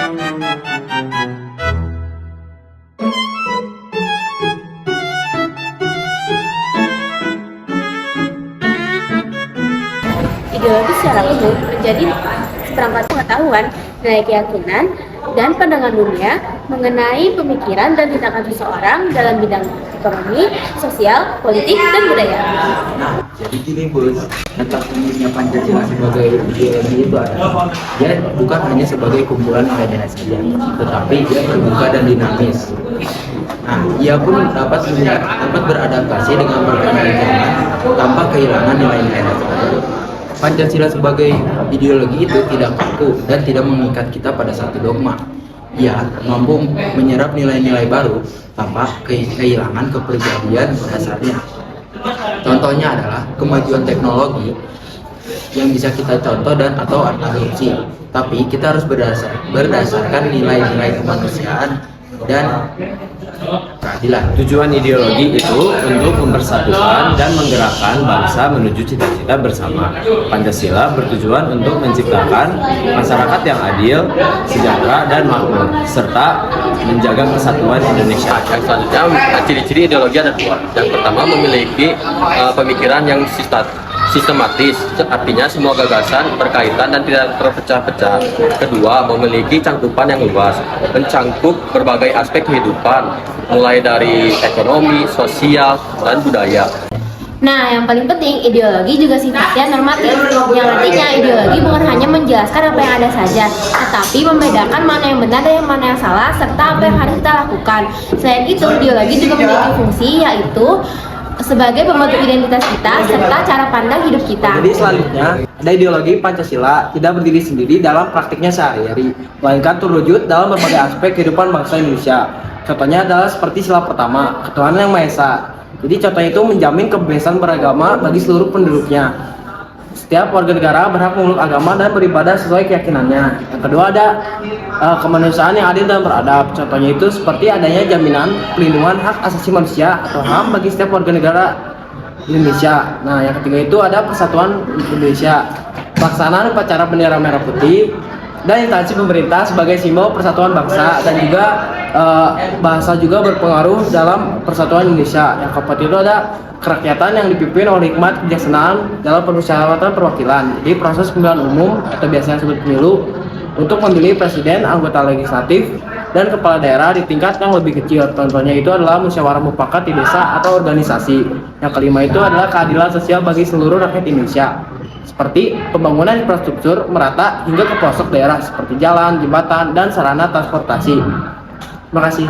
Ideologi secara umum menjadi seperangkat pengetahuan, nilai keyakinan, dan pandangan dunia mengenai pemikiran dan tindakan seseorang dalam bidang ekonomi, sosial, politik, dan budaya. Nah, jadi gini Bos, tentang umumnya Pancasila sebagai ideologi itu adalah dia bukan hanya sebagai kumpulan nilai-nilai saja, tetapi dia terbuka dan dinamis. Nah, ia pun dapat beradaptasi dengan perkembangan zaman tanpa kehilangan nilai-nilai dasar. Pancasila sebagai ideologi itu tidak kaku dan tidak mengikat kita pada satu dogma. Ia mampu menyerap nilai-nilai baru tanpa kehilangan kepribadian dasarnya. Contohnya adalah kemajuan teknologi yang bisa kita contoh dan atau adopsi. Tapi kita harus berdasarkan nilai-nilai kemanusiaan dan keadilan. Tujuan ideologi itu untuk mempersatukan dan menggerakkan bangsa menuju cita-cita bersama. Pancasila bertujuan untuk menciptakan masyarakat yang adil, sejahtera, dan makmur, serta menjaga kesatuan Indonesia. Yang selanjutnya, ciri-ciri ideologi ada dua. Yang pertama, memiliki pemikiran yang sistematis, artinya semua gagasan berkaitan dan tidak terpecah-pecah. Kedua, memiliki cangkupan yang luas, mencangkup berbagai aspek kehidupan, mulai dari ekonomi, sosial, dan budaya. Nah, yang paling penting, ideologi juga sifatnya normatif, yang artinya ideologi bukan hanya menjelaskan apa yang ada saja, tetapi membedakan mana yang benar dan yang mana yang salah, serta apa yang harus kita lakukan. Selain itu, ideologi juga memiliki fungsi, yaitu sebagai pembentuk identitas kita serta cara pandang hidup kita. Jadi selanjutnya, ada ideologi Pancasila tidak berdiri sendiri dalam praktiknya sehari-hari, melainkan terwujud dalam berbagai aspek kehidupan bangsa Indonesia. Contohnya adalah seperti sila pertama, ketuhanan yang Maha Esa. Jadi contohnya itu menjamin kebebasan beragama bagi seluruh penduduknya. Setiap warga negara berhak memeluk agama dan beribadah sesuai keyakinannya. Yang kedua ada kemanusiaan yang adil dan beradab. Contohnya itu seperti adanya jaminan pelindungan hak asasi manusia atau HAM bagi setiap warga negara Indonesia. Nah, yang ketiga itu ada persatuan Indonesia. Pelaksanaan upacara bendera merah putih dan instansi pemerintah sebagai simbol persatuan bangsa, dan juga bahasa juga berpengaruh dalam persatuan Indonesia. Yang keempat itu ada kerakyatan yang dipimpin oleh hikmat kebijaksanaan dalam permusyawaratan perwakilan. Jadi proses pemilihan umum atau biasanya disebut pemilu untuk memilih presiden, anggota legislatif, dan kepala daerah di tingkat yang lebih kecil. Contohnya itu adalah musyawarah mufakat di desa atau organisasi. Yang kelima itu adalah keadilan sosial bagi seluruh rakyat Indonesia, seperti pembangunan infrastruktur merata hingga ke pelosok daerah seperti jalan, jembatan, dan sarana transportasi. Terima kasih.